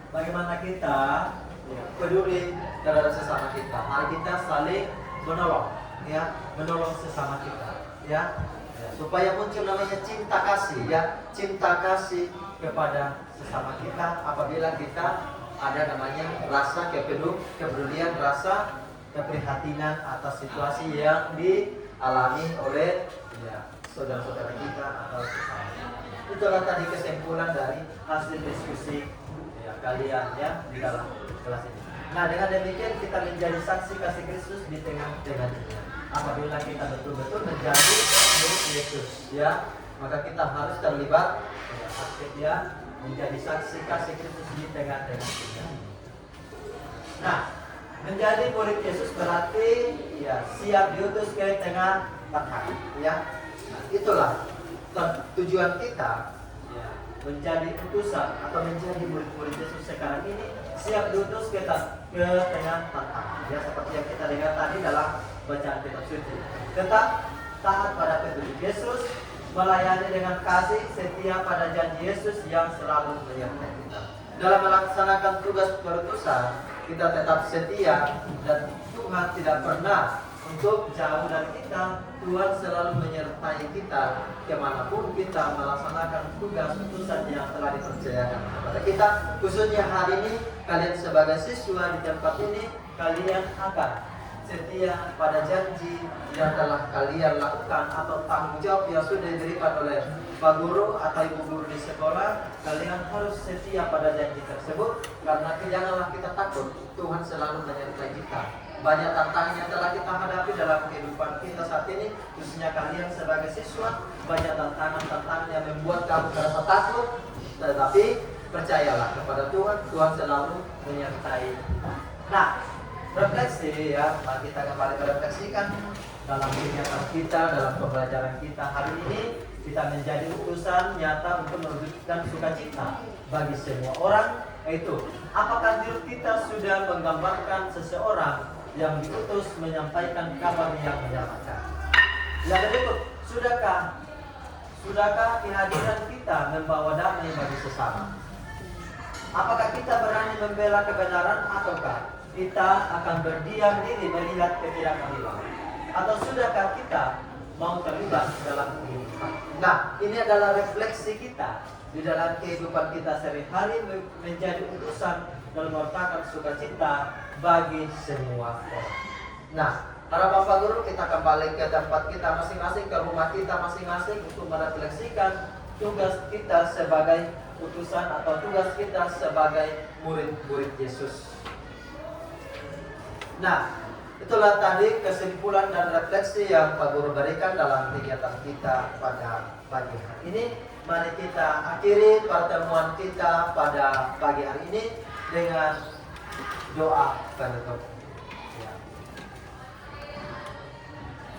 bagaimana kita ya, peduli terhadap sesama kita. Mari kita saling menolong, ya, menolong sesama kita, ya, supaya muncul namanya cinta kasih, ya, cinta kasih kepada sesama kita. Apabila kita ada namanya rasa kepedulian, rasa keprihatinan atas situasi yang dialami oleh ya, saudara-saudara kita atau sesama. Itulah tadi kesimpulan dari hasil diskusi ya, kalian ya di dalam kelas ini. Nah, dengan demikian kita menjadi saksi kasih Kristus di tengah-tengah dunia. Apabila kita betul-betul menjadi murid Yesus, ya, maka kita harus terlibat ya, aktif ya, menjadi saksi kasih Kristus di tengah-tengah dunia. Nah, menjadi murid Yesus berarti ya siap diutus ke tengah-tengah, ya. Nah, itulah tujuan kita ya, menjadi utusan atau menjadi murid-murid Yesus sekarang ini, siap diutus ke tengah-tengah, ya, seperti yang kita dengar tadi dalam bacaan kitab suci. Tetap taat pada petunjuk Yesus, melayani dengan kasih, setia pada janji Yesus yang selalu menyertai kita. Dalam melaksanakan tugas perutusan, kita tetap setia, dan Tuhan tidak pernah untuk jauh dari kita. Tuhan selalu menyertai kita kemanapun kita melaksanakan tugas utusan yang telah dipercayakan kepada kita. Khususnya hari ini, kalian sebagai siswa di tempat ini, kalian akan setia pada janji yang telah kalian lakukan, atau tanggung jawab yang sudah diberikan oleh Pak Guru atau Ibu Guru di sekolah. Kalian harus setia pada janji tersebut, karena janganlah kita takut, Tuhan selalu menyertai kita. Banyak tantangan yang telah kita hadapi dalam kehidupan kita saat ini, khususnya kalian sebagai siswa. Banyak tantangan yang membuat kamu merasa takut, tetapi percayalah kepada Tuhan, Tuhan selalu menyertai. Nah, refleksi ya, mari kita kembali merefleksikan dalam kegiatan kita, dalam pembelajaran kita hari ini. Kita menjadi utusan nyata untuk mewujudkan sukacita bagi semua orang. Yaitu, apakah diri kita sudah menggambarkan seseorang yang diutus menyampaikan kabar yang menyelamatkan? Yang berikut, sudahkah kehadiran kita membawa damai bagi sesama? Apakah kita berani membela kebenaran, ataukah kita akan berdiam diri melihat ketidakadilan? Atau sudahkah kita mau terlibat dalam kehidupan? Nah, ini adalah refleksi kita di dalam kehidupan kita sehari-hari, menjadi utusan dalam mewartakan sukacita bagi semua orang. Nah, para Bapak Guru, kita kembali ke tempat kita masing-masing, ke rumah kita masing-masing, untuk merefleksikan tugas kita sebagai utusan atau tugas kita sebagai murid-murid Yesus. Nah, itulah tadi kesimpulan dan refleksi yang Pak Guru berikan dalam kegiatan kita pada pagi hari ini. Mari kita akhiri pertemuan kita pada pagi hari ini dengan doa penutup. Ya.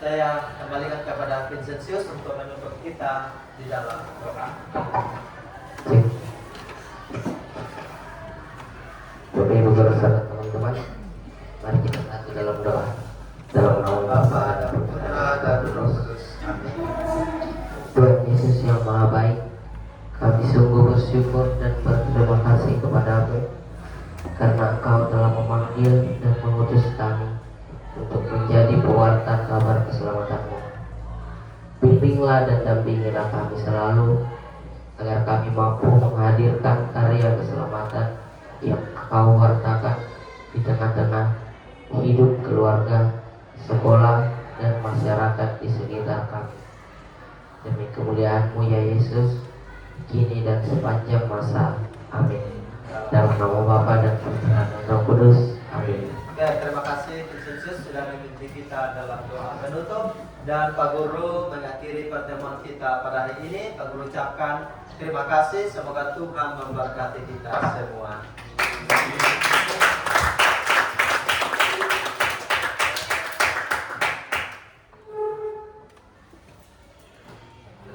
Saya kembalikan kepada Vincentius untuk menutup kita di dalam doa. Bapak Ibu bersama teman-teman, mari kita satu dalam doa. Dalam nama Bapa dan Putra dan Roh Kudus. Amin. Tuhan Yesus yang Maha Baik, kami sungguh bersyukur dan berterima kasih kepadamu karena Engkau telah memanggil dan mengutus kami untuk menjadi pewarta kabar keselamatanmu. Bimbinglah dan dampingilah kami selalu agar kami mampu menghadirkan karya keselamatan yang Kau wartakan di tengah-tengah hidup keluarga, sekolah, dan masyarakat di sekitar kami. Demi kemuliaan-Mu ya Yesus, kini dan sepanjang masa. Amin. Dalam nama Bapa dan Putra dan Roh Kudus. Amin. Oke, terima kasih Vincentius sudah memimpin kita dalam doa penutup, dan Pak Guru mengakhiri pertemuan kita pada hari ini. Pak Guru ucapkan terima kasih, semoga Tuhan memberkati kita semua.